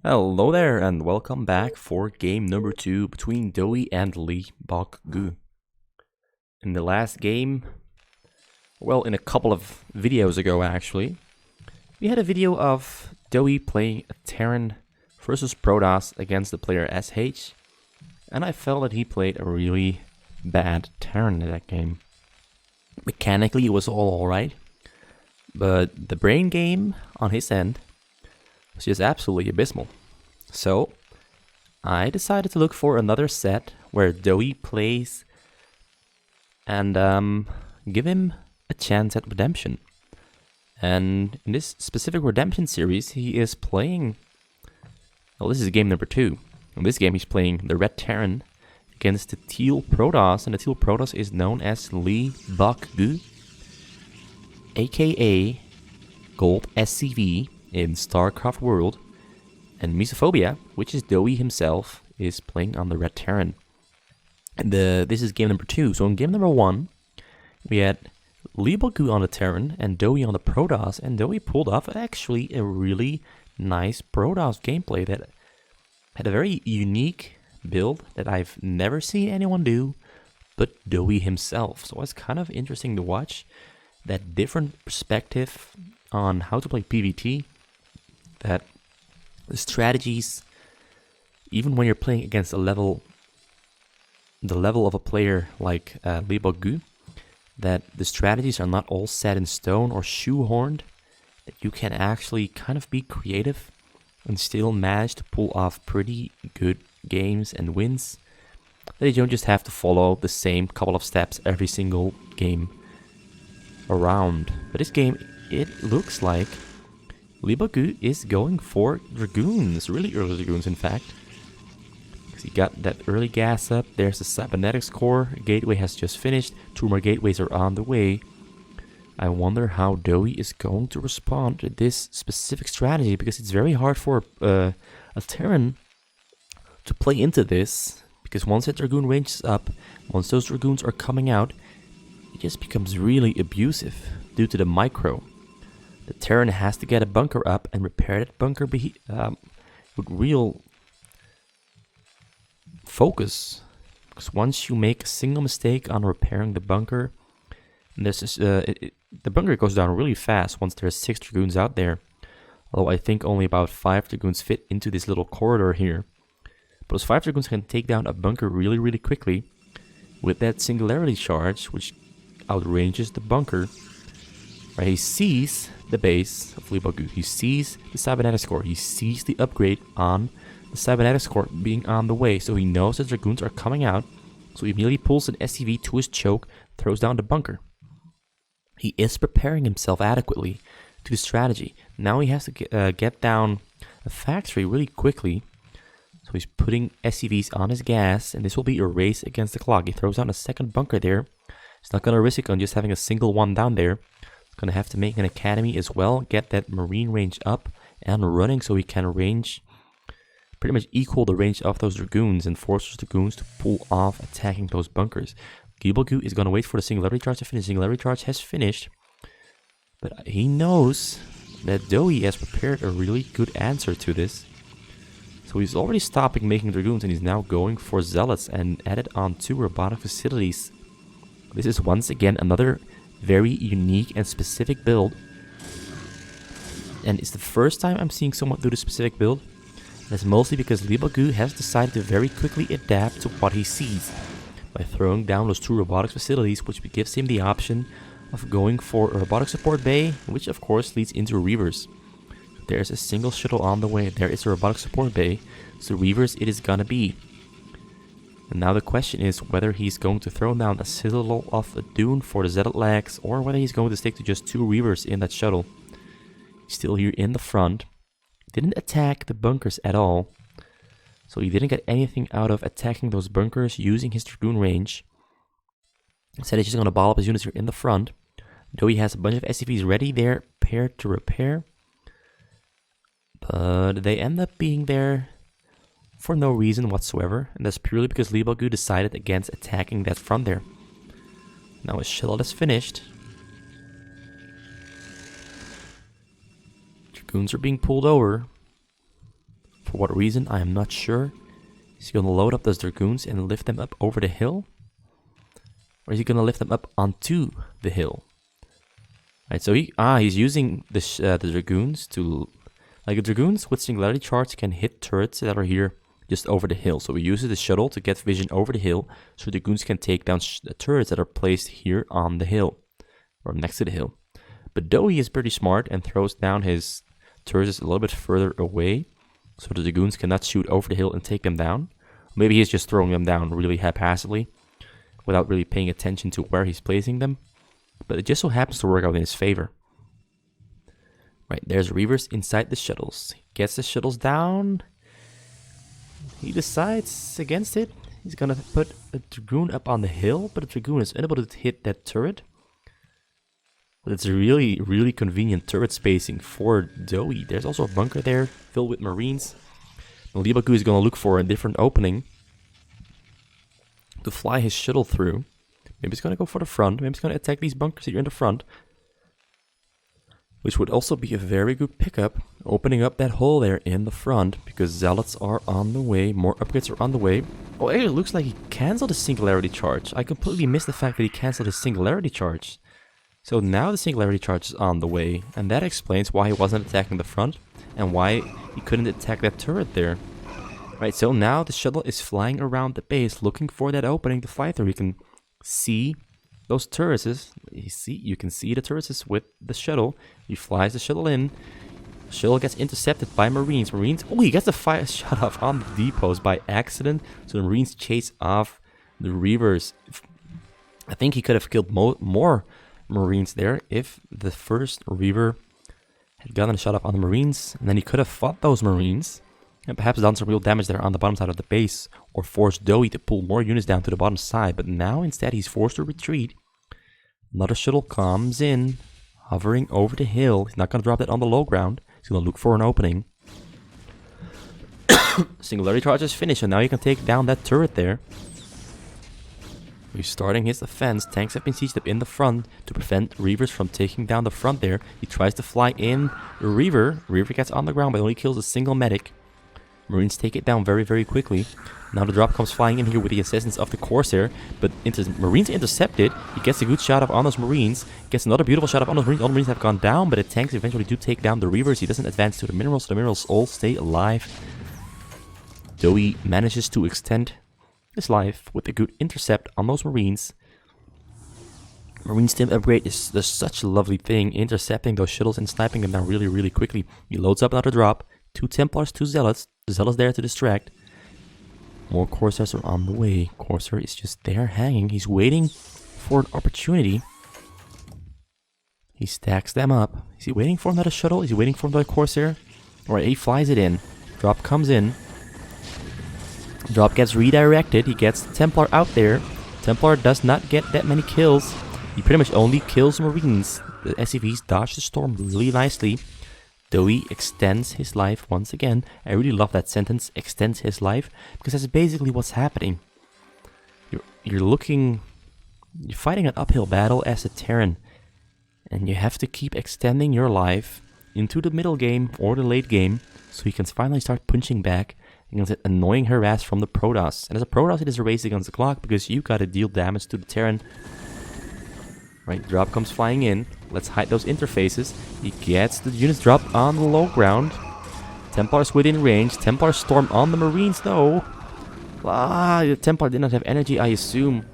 Hello there, and welcome back for game number 2 between DoeJuly and Leebokgu. In the last game, well, in a couple of videos ago actually, we had a video of DoeJuly playing a Terran versus Protoss against the player SH, and I felt that he played a really bad Terran in that game. Mechanically, it was all alright, but the brain game on his end was just absolutely abysmal. So I decided to look for another set where DoeJuly plays and give him a chance at redemption. And in this specific redemption series, he is playing. Well, this is game number 2. In this game, he's playing the Red Terran against the Teal Protoss, and the Teal Protoss is known as Leebokgu, aka Gold SCV in Starcraft world, and Mysophobia, which is DoeJuly himself, is playing on the Red Terran. And this is game number 2. So in game number 1, we had Leebokgu on the Terran and DoeJuly on the Protoss, and DoeJuly pulled off actually a really nice Protoss gameplay that had a very unique build that I've never seen anyone do but DoeJuly himself. So it's kind of interesting to watch that different perspective on how to play PvT, that the strategies, even when you're playing against the level of a player like Leebokgu, that the strategies are not all set in stone or shoehorned, that you can actually kind of be creative and still manage to pull off pretty good games and wins, that you don't just have to follow the same couple of steps every single game around. But this game, it looks like Leebokgu is going for Dragoons, really early Dragoons in fact. Because he got that early gas up, there's the Cybernetics core, gateway has just finished, 2 more gateways are on the way. I wonder how DoeJuly is going to respond to this specific strategy, because it's very hard for a Terran to play into this, because once that Dragoon range is up, once those Dragoons are coming out, it just becomes really abusive due to the micro. The Terran has to get a bunker up and repair that bunker with real focus. Because once you make a single mistake on repairing the bunker, the bunker goes down really fast once there's 6 Dragoons out there. Although I think only about 5 Dragoons fit into this little corridor here. But those 5 Dragoons can take down a bunker really, really quickly with that singularity charge, which outranges the bunker. Right, he sees the base of Leebokgu, he sees the Cybernetics core, he sees the upgrade on the Cybernetics core being on the way, so he knows that Dragoons are coming out, so he immediately pulls an SCV to his choke, throws down the bunker. He is preparing himself adequately to the strategy. Now he has to get down a factory really quickly, so he's putting SCVs on his gas, and this will be a race against the clock. He throws down a second bunker there. He's not going to risk it on just having a single one down there. Going to have to make an academy as well, get that marine range up and running so he can pretty much equal the range of those Dragoons and force those Dragoons to pull off attacking those bunkers. Leebokgu is going to wait for the singularity charge to finish. Singularity charge has finished, but he knows that DoeJuly has prepared a really good answer to this. So he's already stopping making Dragoons and he's now going for Zealots and added on 2 robotic facilities. This is once again another very unique and specific build, and it's the first time I'm seeing someone do this specific build. That's mostly because Leebokgu has decided to very quickly adapt to what he sees by throwing down those 2 robotics facilities, which gives him the option of going for a robotic support bay, which of course leads into Reavers. There's a single shuttle on the way, there is a robotic support bay, so Reavers it is gonna be. And now the question is whether he's going to throw down a Citadel of a Dune for the Zealot legs, or whether he's going to stick to just 2 Reavers in that shuttle. He's still here in the front. Didn't attack the bunkers at all, so he didn't get anything out of attacking those bunkers using his Dragoon range. Instead he's just going to ball up his units here in the front. DoeJuly has a bunch of SCVs ready there, prepared to repair. But they end up being there for no reason whatsoever, and that's purely because Leebokgu decided against attacking that front there. Now his shuttle is finished. Dragoons are being pulled over. For what reason, I am not sure. Is he going to load up those Dragoons and lift them up over the hill? Or is he going to lift them up onto the hill? Right, so he's using the Dragoons to... Like, the Dragoons with Singularity Charge can hit turrets that are here just over the hill. So he uses the shuttle to get vision over the hill, so the Dragoons can take down the turrets that are placed here on the hill, or next to the hill. But DoeJuly is pretty smart and throws down his turrets a little bit further away, so the Dragoons cannot shoot over the hill and take them down. Maybe he's just throwing them down really haphazardly, without really paying attention to where he's placing them. But it just so happens to work out in his favor. Right, there's Reavers inside the shuttles. He gets the shuttles down. He decides against it. He's gonna put a Dragoon up on the hill, but the Dragoon is unable to hit that turret. But it's a really, really convenient turret spacing for DoeJuly. There's also a bunker there filled with Marines. Leebokgu is gonna look for a different opening to fly his shuttle through. Maybe he's gonna go for the front. Maybe he's gonna attack these bunkers here in the front, which would also be a very good pickup, opening up that hole there in the front, because Zealots are on the way, more upgrades are on the way. Oh, it looks like he cancelled the Singularity Charge. I completely missed the fact that he cancelled his Singularity Charge. So now the Singularity Charge is on the way, and that explains why he wasn't attacking the front, and why he couldn't attack that turret there. Right, so now the shuttle is flying around the base, looking for that opening to fly through. You can see those turrets. You can see the turrets with the shuttle. He flies the shuttle in. The shuttle gets intercepted by Marines. Oh, he gets the fire shut off on the depots by accident. So the Marines chase off the Reavers. I think he could have killed more Marines there if the first Reaver had gotten a shot off on the Marines, and then he could have fought those Marines and perhaps done some real damage there on the bottom side of the base, or forced DoeJuly to pull more units down to the bottom side. But now instead he's forced to retreat. Another shuttle comes in, hovering over the hill. He's not going to drop that on the low ground. He's going to look for an opening. Singularity Charge is finished, and now you can take down that turret there. He's starting his defense. Tanks have been sieged up in the front to prevent Reavers from taking down the front there. He tries to fly in the Reaver. Reaver gets on the ground, but only kills a single medic. Marines take it down very, very quickly. Now the drop comes flying in here with the assistance of the Corsair, but Marines intercepted. He gets a good shot off on those Marines. Gets another beautiful shot off on those Marines. All the Marines have gone down, but the tanks eventually do take down the Reavers. He doesn't advance to the minerals, so the minerals all stay alive. DoeJuly manages to extend his life with a good intercept on those Marines. Marine Stim upgrade is such a lovely thing, intercepting those shuttles and sniping them down really, really quickly. He loads up another drop. 2 Templars, 2 Zealots. The Zealots there to distract. More Corsairs are on the way. Corsair is just there hanging. He's waiting for an opportunity. He stacks them up. Is he waiting for another shuttle? Is he waiting for another Corsair? Alright, he flies it in. Drop comes in. Drop gets redirected. He gets the Templar out there. Templar does not get that many kills. He pretty much only kills Marines. The SCVs dodge the storm really nicely. DoeJuly extends his life once again. I really love that sentence, extends his life, because that's basically what's happening. You're fighting an uphill battle as a Terran, and you have to keep extending your life into the middle game or the late game, so you can finally start punching back against that annoying harass from the Protoss. And as a Protoss, it is a race against the clock, because you gotta deal damage to the Terran. Right, drop comes flying in. Let's hide those interfaces. He gets the units dropped on the low ground. Templars within range. Templar storm on the Marines though. The Templar did not have energy, I assume,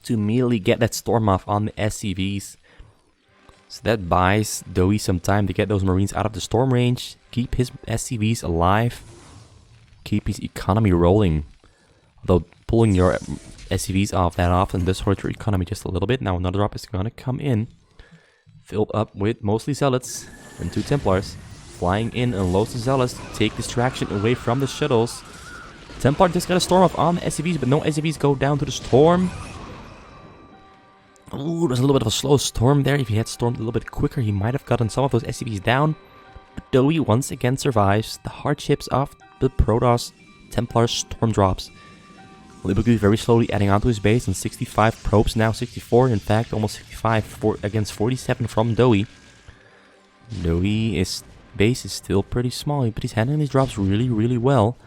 to immediately get that storm off on the SCVs. So that buys DoeJuly some time to get those Marines out of the storm range, keep his SCVs alive, keep his economy rolling. Although pulling your SCVs off that often does hurt your economy just a little bit. Now another drop is gonna come in, filled up with mostly Zealots and 2 Templars. Flying in and loads the Zealots to take distraction away from the shuttles. Templar just got a storm off on the SCVs, but no SCVs go down to the storm. Ooh, there's a little bit of a slow storm there. If he had stormed a little bit quicker, he might have gotten some of those SCVs down. But DoeJuly once again survives the hardships of the Protoss Templar storm drops. Leebokgu very slowly adding onto his base, and 65 probes now, 64 in fact, almost 65 against 47 from DoeJuly. DoeJuly is base is still pretty small, but he's handling these drops really, really well.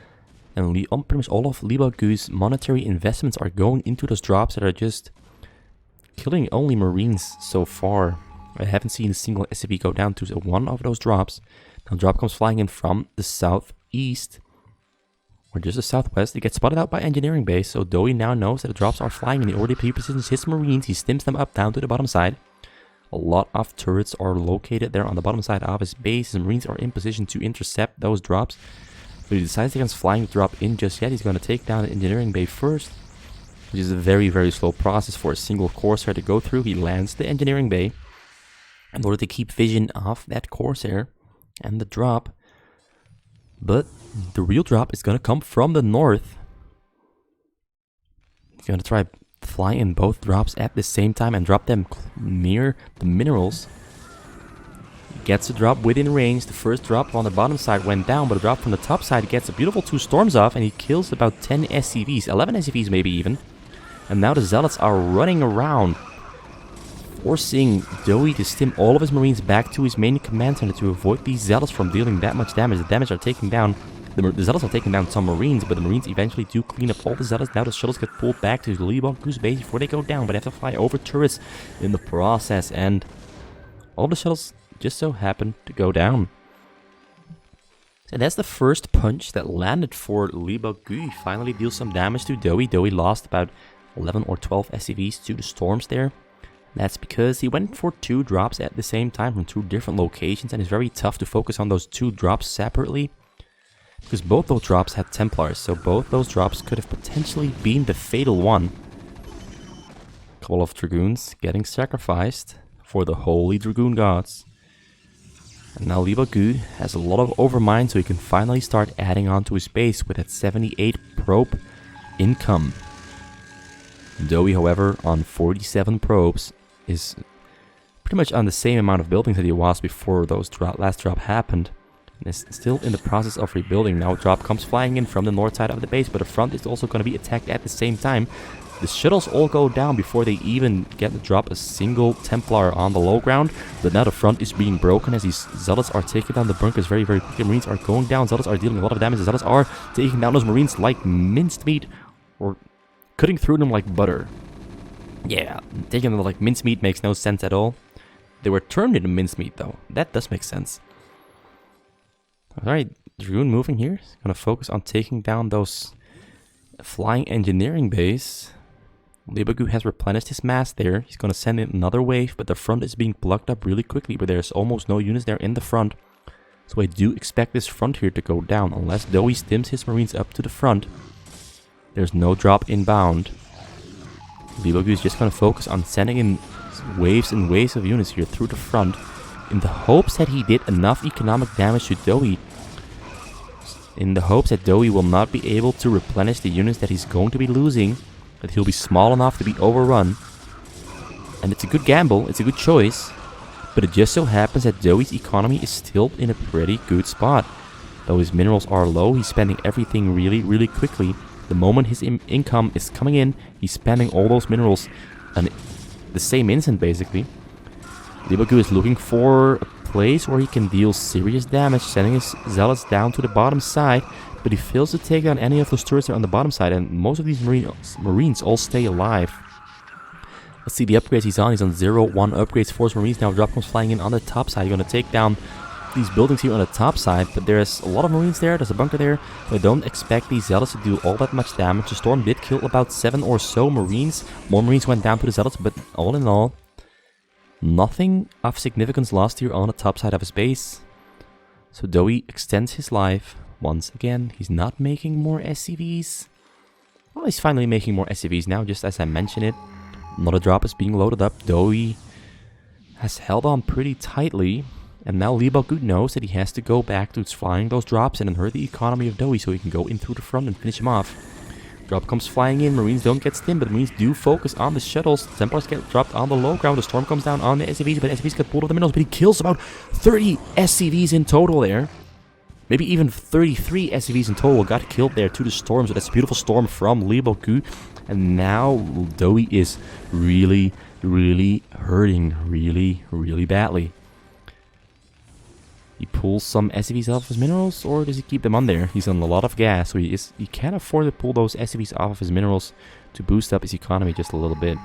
And pretty much all of Leebokgu's monetary investments are going into those drops that are just killing only Marines so far. I haven't seen a single SCV go down to one of those drops. Now drop comes flying in from the southeast, or just the southwest. It gets spotted out by engineering base, so DoeJuly now knows that the drops are flying and he already pre-positions his Marines. He stims them up down to the bottom side. A lot of turrets are located there on the bottom side of his base. His Marines are in position to intercept those drops. But he decides against flying the drop in just yet. He's going to take down the engineering bay first, which is a very, very slow process for a single Corsair to go through. He lands the engineering bay in order to keep vision of that Corsair and the drop. But the real drop is going to come from the north. He's going to try fly in both drops at the same time and drop them near the minerals. Gets a drop within range. The first drop on the bottom side went down, but a drop from the top side gets a beautiful 2 storms off, and he kills about 10 SCVs, 11 SCVs maybe even. And now the Zealots are running around, forcing DoeJuly to stim all of his Marines back to his main command center to avoid these Zealots from dealing that much damage. The damage are taking down, the Zealots are taking down some Marines, but the Marines eventually do clean up all the Zealots. Now the shuttles get pulled back to Leebokgu's base before they go down, but they have to fly over turrets in the process, and all the shuttles just so happened to go down. And that's the first punch that landed for Leebokgu. He finally deals some damage to DoeJuly. DoeJuly lost about 11 or 12 SCVs to the storms there. That's because he went for 2 drops at the same time from 2 different locations, and it's very tough to focus on those 2 drops separately, because both those drops had Templars, so both those drops could have potentially been the fatal one. A couple of Dragoons getting sacrificed for the Holy Dragoon Gods. And now Leebokgu has a lot of overmind, so he can finally start adding on to his base with that 78 probe income. DoeJuly, however, on 47 probes, is pretty much on the same amount of buildings that he was before those last drop happened, and is still in the process of rebuilding. Now a drop comes flying in from the north side of the base, but the front is also going to be attacked at the same time. The shuttles all go down before they even get to drop a single Templar on the low ground, but now the front is being broken as these Zealots are taking down the bunkers very, very quickly. Marines are going down, Zealots are dealing a lot of damage, the Zealots are taking down those Marines like minced meat, or cutting through them like butter. Yeah, taking them like mincemeat makes no sense at all. They were turned into mincemeat though. That does make sense. Alright, Dragoon moving here. He's gonna focus on taking down those flying engineering base. Leebokgu has replenished his mass there. He's gonna send in another wave, but the front is being plugged up really quickly, but there's almost no units there in the front. So I do expect this front here to go down, unless DoeJuly stims his Marines up to the front. There's no drop inbound. Leebokgu is just going to focus on sending in waves and waves of units here through the front, in the hopes that he did enough economic damage to DoeJuly, in the hopes that DoeJuly will not be able to replenish the units that he's going to be losing, that he'll be small enough to be overrun. And it's a good gamble, it's a good choice, but it just so happens that DoeJuly's economy is still in a pretty good spot. Though his minerals are low, he's spending everything really, really quickly. The moment his income is coming in, he's spending all those minerals in the same instant, basically. Leebokgu is looking for a place where he can deal serious damage, sending his Zealots down to the bottom side, but he fails to take down any of those turrets that are on the bottom side, and most of these Marines all stay alive. Let's see the upgrades he's on. He's on 0-1 upgrades for his Marines. Now drop comes flying in on the top side. He's going to take down these buildings here on the top side, but there's a lot of Marines there. There's a bunker there. I don't expect these Zealots to do all that much damage. The storm did kill about 7 or so Marines. More Marines went down to the Zealots, but all in all, nothing of significance lost here on the top side of his base. So DoeJuly extends his life once again. He's not making more SCVs. Well, he's finally making more SCVs now, just as I mentioned it. Another drop is being loaded up. DoeJuly has held on pretty tightly. And now Leebokgu knows that he has to go back to flying those drops and hurt the economy of DoeJuly so he can go in through the front and finish him off. Drop comes flying in, Marines don't get stimmed, but Marines do focus on the shuttles. Templars get dropped on the low ground, the storm comes down on the SCVs, but SCVs get pulled off the minerals, but he kills about 30 SCVs in total there. Maybe even 33 SCVs in total got killed there to the storm, so that's a beautiful storm from Leebokgu. And now DoeJuly is really, really hurting really badly. He pulls some SCVs off his minerals, or does he keep them on there? He's on a lot of gas, so he can afford to pull those SCVs off of his minerals to boost up his economy just a little bit.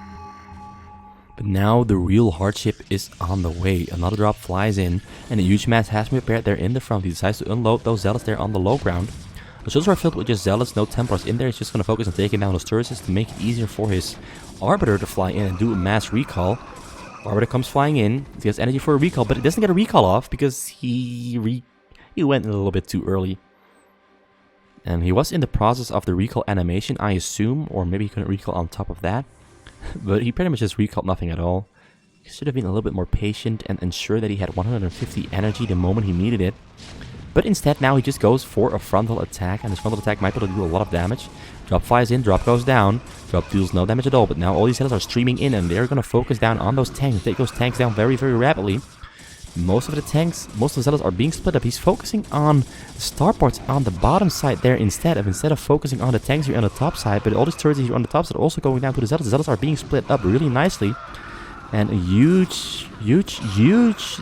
But now the real hardship is on the way. Another drop flies in, and a huge mass has been prepared there in the front. He decides to unload those zealots there on the low ground. The shields are filled with just zealots, no Templars in there. He's just going to focus on taking down those turrets to make it easier for his Arbiter to fly in and do a mass recall. Arbiter comes flying in. He has energy for a recall, but it doesn't get a recall off because he went a little bit too early. And he was in the process of the recall animation, I assume, or maybe he couldn't recall on top of that. But he pretty much just recalled nothing at all. He should have been a little bit more patient and ensure that he had 150 energy the moment he needed it. But instead now he just goes for a frontal attack, and this frontal attack might be able to do a lot of damage. Drop flies in, drop goes down, drop deals no damage at all, but now all these zealots are streaming in and they're going to focus down on those tanks, take those tanks down very, very rapidly. Most of the zealots are being split up. He's focusing on the starports on the bottom side there instead of focusing on the tanks here on the top side. But all these turrets here on the top side are also going down to the zealots. The zealots are being split up really nicely. And a huge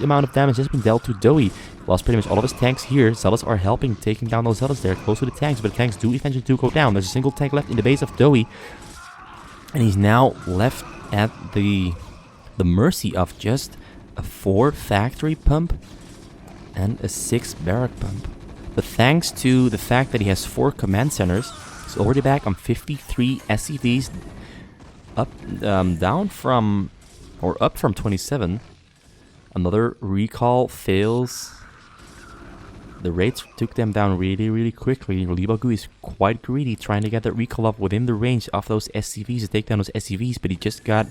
amount of damage has been dealt to DoeJuly. Lost pretty much all of his tanks here. Zealots are helping taking down those zealots there close to the tanks. But the tanks do eventually go down. There's a single tank left in the base of DoeJuly. And he's now left at the mercy of just a 4 factory pump and a 6 barrack pump. But thanks to the fact that he has 4 command centers, he's already back on 53 SCVs, up from 27. Another recall fails. The raids took them down really quickly. Leebokgu is quite greedy, trying to get that recall up within the range of those SCVs to take down those SCVs, but he just got...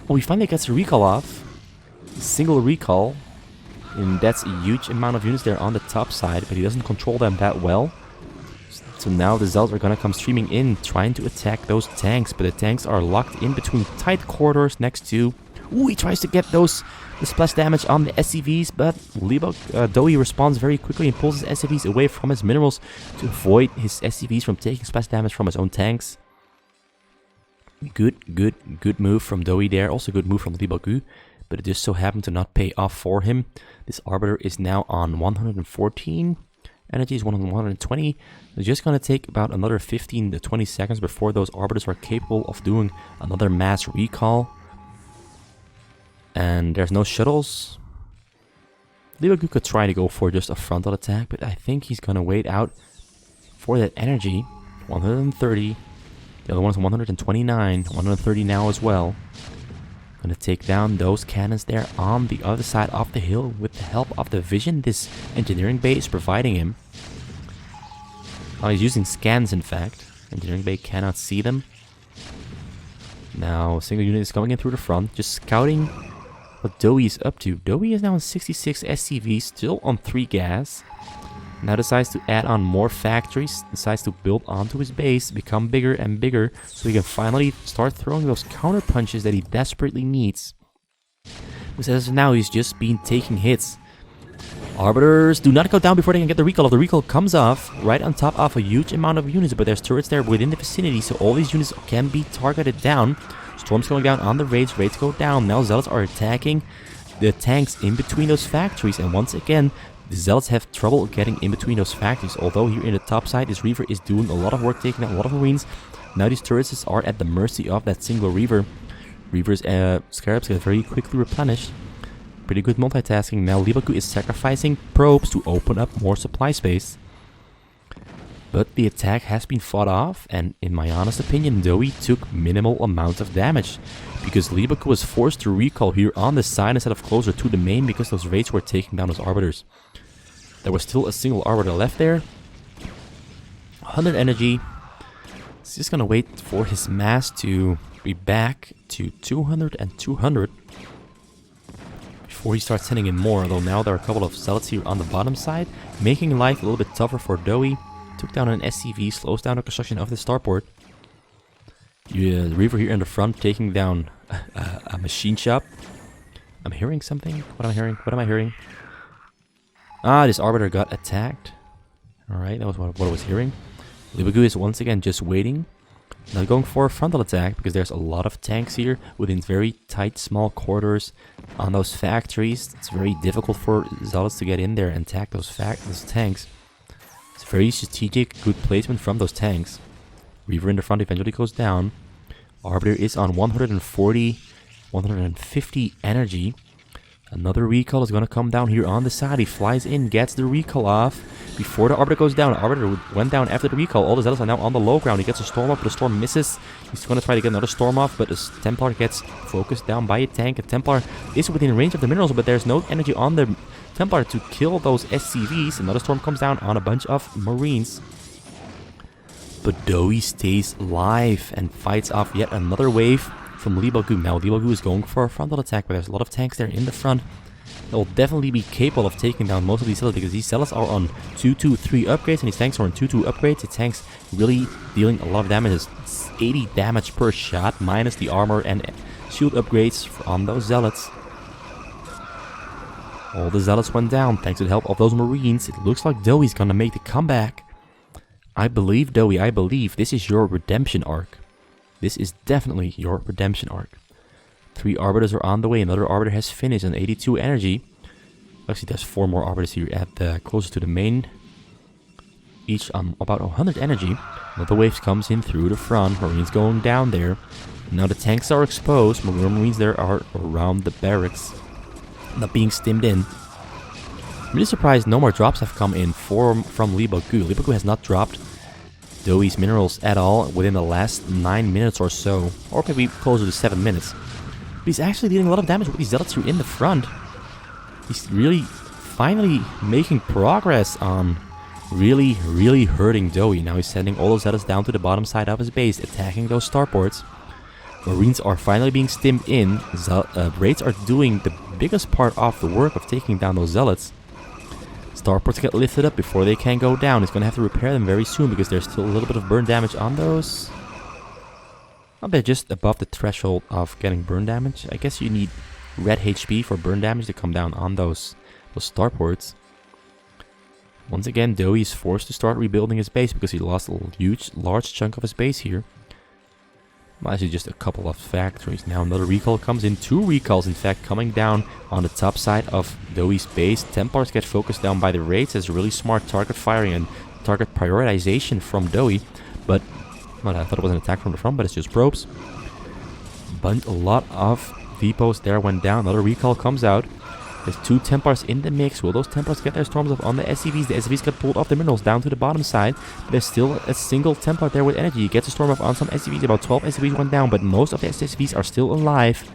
Oh, he finally gets a recall off. Single recall, and that's a huge amount of units there on the top side, but he doesn't control them that well. So now the zealots are gonna come streaming in, trying to attack those tanks, but the tanks are locked in between tight corridors next to... Ooh, he tries to get the splash damage on the SCVs, but DoeJuly responds very quickly and pulls his SCVs away from his minerals to avoid his SCVs from taking splash damage from his own tanks. Good move from DoeJuly there, also good move from Leebokgu. But it just so happened to not pay off for him. This Arbiter is now on 114. Energy is 120. It's just going to take about another 15 to 20 seconds before those Arbiters are capable of doing another mass recall. And there's no shuttles. Leebokgu could try to go for just a frontal attack, but I think he's going to wait out for that energy. 130. The other one's 129. 130 now as well. Gonna take down those cannons there on the other side of the hill with the help of the vision this engineering bay is providing him. Oh, he's using scans, in fact. Engineering bay cannot see them. Now, a single unit is coming in through the front, just scouting what DoeJuly is up to. DoeJuly is now on 66 SCVs, still on 3 gas. Now decides to add on more factories, decides to build onto his base, become bigger and bigger, so he can finally start throwing those counter punches that he desperately needs. Because as of now, he's just been taking hits. Arbiters do not go down before they can get the recall. If the recall comes off, right on top of a huge amount of units, but there's turrets there within the vicinity, so all these units can be targeted down. Storm's going down on the raids go down. Now zealots are attacking the tanks in between those factories, and once again, the zealots have trouble getting in between those factories. Although here in the top side, this Reaver is doing a lot of work, taking out a lot of Marines. Now these turrets are at the mercy of that single Reaver. Reaver's scarabs get very quickly replenished. Pretty good multitasking. Now Leebokgu is sacrificing probes to open up more supply space. But the attack has been fought off, and in my honest opinion, DoeJuly took minimal amounts of damage. Because Leebokgu was forced to recall here on the side instead of closer to the main because those raids were taking down those Arbiters. There was still a single Arbiter left there. 100 energy. He's just gonna wait for his mass to be back to 200 and 200 before he starts sending in more. Although now there are a couple of zealots here on the bottom side, making life a little bit tougher for DoeJuly. Took down an SCV, slows down the construction of the starport. The Reaver here in the front taking down a machine shop. I'm hearing something. What am I hearing? What am I hearing? Ah, this Arbiter got attacked. Alright, that was what I was hearing. Leebokgu is once again just waiting. Not going for a frontal attack because there's a lot of tanks here within very tight, small quarters on those factories. It's very difficult for Zealots to get in there and attack those tanks. It's very strategic, good placement from those tanks. Reaver in the front eventually goes down. Arbiter is on 140, 150 energy. Another recall is going to come down here on the side. He flies in, gets the recall off before the Arbiter goes down. Arbiter went down after the recall. All the Zealots are now on the low ground. He gets a storm off, but the storm misses. He's going to try to get another storm off, but the Templar gets focused down by a tank. A Templar is within range of the minerals, but there's no energy on the Templar to kill those SCVs. Another storm comes down on a bunch of Marines. But Doe stays alive and fights off yet another wave from Leebokgu. Now Leebokgu is going for a frontal attack, but there's a lot of tanks there in the front that will definitely be capable of taking down most of these Zealots, because these Zealots are on 2-2-3 upgrades and these tanks are on 2-2 upgrades. The tanks really dealing a lot of damage. It's 80 damage per shot minus the armor and shield upgrades on those Zealots. All the Zealots went down thanks to the help of those Marines. It looks like Doe's gonna make the comeback. I believe, Doe, I believe this is your redemption arc. This is definitely your redemption arc. 3 Arbiters are on the way. Another Arbiter has finished on 82 energy. Actually, there's 4 more Arbiters here at the closest to the main. Each on about 100 energy. Another wave comes in through the front. Marines going down there. Now the tanks are exposed. Marines there are around the barracks, not being stimmed in. I'm really surprised no more drops have come in from Leebokgu. Leebokgu has not dropped Doe's minerals at all within the last 9 minutes or so. Or maybe closer to 7 minutes. But he's actually dealing a lot of damage with these Zealots here in the front. He's really finally making progress on really hurting Doe. Now he's sending all those Zealots down to the bottom side of his base, attacking those starports. Marines are finally being stimmed in. Raids are doing the biggest part of the work of taking down those Zealots. Starports get lifted up before they can go down. He's going to have to repair them very soon because there's still a little bit of burn damage on those. Oh, they're just above the threshold of getting burn damage. I guess you need red HP for burn damage to come down on those starports. Once again, Doe is forced to start rebuilding his base because he lost a large chunk of his base here. Well, actually just a couple of factories. Now another recall comes in. 2 recalls, in fact, coming down on the top side of Doe's base. Templars get focused down by the raids. That's really smart target firing and target prioritization from Doe. But, well, I thought it was an attack from the front, but it's just probes. But a lot of depots there went down. Another recall comes out. There's 2 Templars in the mix. Will those Templars get their storms off on the SCVs? The SCVs got pulled off the minerals down to the bottom side. There's still a single Templar there with energy. He gets a storm off on some SCVs. About 12 SCVs went down, but most of the SCVs are still alive.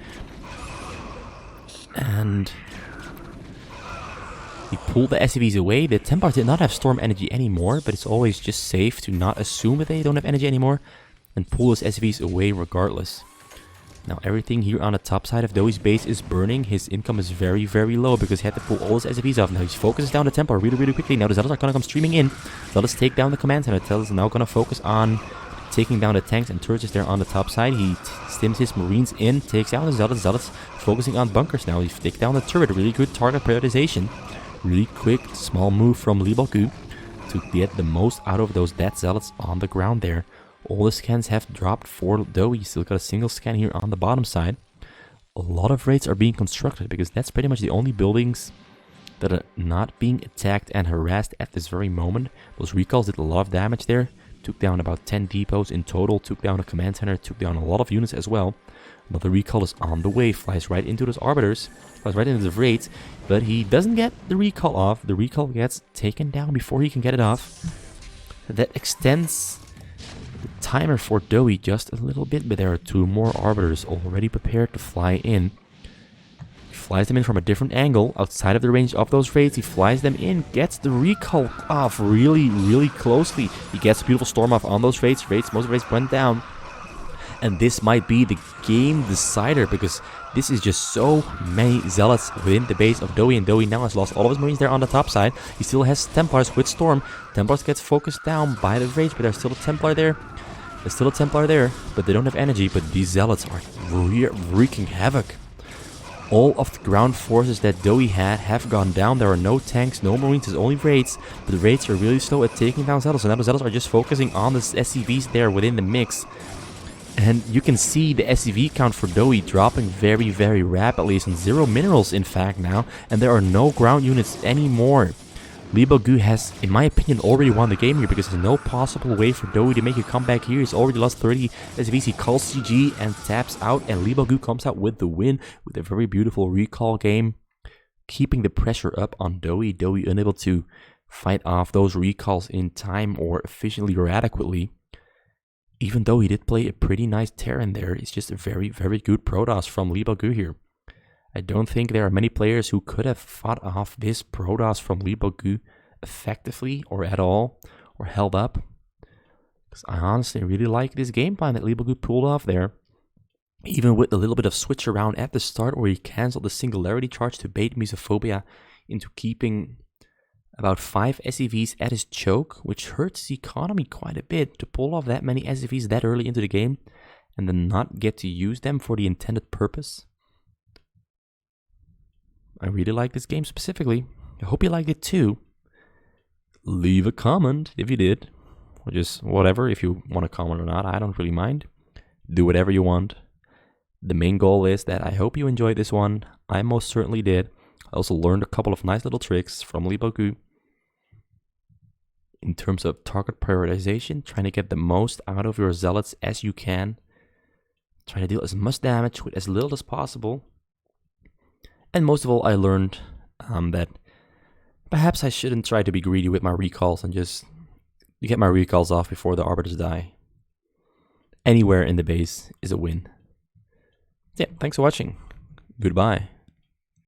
And he pulled the SCVs away. The Templars did not have storm energy anymore, but it's always just safe to not assume that they don't have energy anymore and pull those SCVs away regardless. Now everything here on the top side of Doe's base is burning. His income is very low because he had to pull all his SCVs off. Now he focuses down the Templar really quickly. Now the Zealots are going to come streaming in. Zealots take down the command center. Zealots are now going to focus on taking down the tanks and turrets there on the top side. He stims his Marines in, takes down the Zealots. Zealots focusing on bunkers now. He takes down the turret. Really good target prioritization. Really quick, small move from Leebokgu to get the most out of those dead Zealots on the ground there. All the scans have dropped for Doe. You still got a single scan here on the bottom side. A lot of raids are being constructed because that's pretty much the only buildings that are not being attacked and harassed at this very moment. Those recalls did a lot of damage there. Took down about 10 depots in total. Took down a command center. Took down a lot of units as well. Another recall is on the way. Flies right into those arbiters. Flies right into the raids. But he doesn't get the recall off. The recall gets taken down before he can get it off. That extends the timer for Doe just a little bit, but there are 2 more arbiters already prepared to fly in. He flies them in from a different angle outside of the range of those raids. He flies them in, gets the recall off really closely. He gets a beautiful storm off on those raids. Most of the raids went down. And this might be the game decider because this is just so many Zealots within the base of Doe, and Doe now has lost all of his Marines there on the top side. He still has Templars with Storm. Templars gets focused down by the raids, but there's still a Templar there. There's still a Templar there, but they don't have energy. But these Zealots are wreaking havoc. All of the ground forces that DoeJuly had have gone down. There are no tanks, no marines, there's only raids. But the raids are really slow at taking down Zealots. And now the Zealots are just focusing on the SCVs there within the mix. And you can see the SCV count for DoeJuly dropping very, very rapidly. Some 0 minerals, in fact, now. And there are no ground units anymore. Leebokgu has, in my opinion, already won the game here because there's no possible way for DoeJuly to make a comeback here. He's already lost 30 SCVs. He calls CG and taps out, and Leebokgu comes out with the win with a very beautiful recall game, keeping the pressure up on DoeJuly. DoeJuly unable to fight off those recalls in time or efficiently or adequately. Even though he did play a pretty nice Terran there, it's just a very, very good Protoss from Leebokgu here. I don't think there are many players who could have fought off this Protoss from Leebokgu effectively or at all, or held up. Because I honestly really like this game plan that Leebokgu pulled off there. Even with a little bit of switch around at the start where he cancelled the singularity charge to bait Mysophobia into keeping about 5 SCVs at his choke, which hurts his economy quite a bit to pull off that many SCVs that early into the game and then not get to use them for the intended purpose. I really like this game specifically. I hope you liked it too. Leave a comment if you did. Or just whatever, if you want to comment or not. I don't really mind. Do whatever you want. The main goal is that I hope you enjoyed this one. I most certainly did. I also learned a couple of nice little tricks from Leebokgu in terms of target prioritization, trying to get the most out of your zealots as you can. Trying to deal as much damage with as little as possible. And most of all, I learned that perhaps I shouldn't try to be greedy with my recalls and just get my recalls off before the Arbiters die. Anywhere in the base is a win. Yeah, thanks for watching. Goodbye.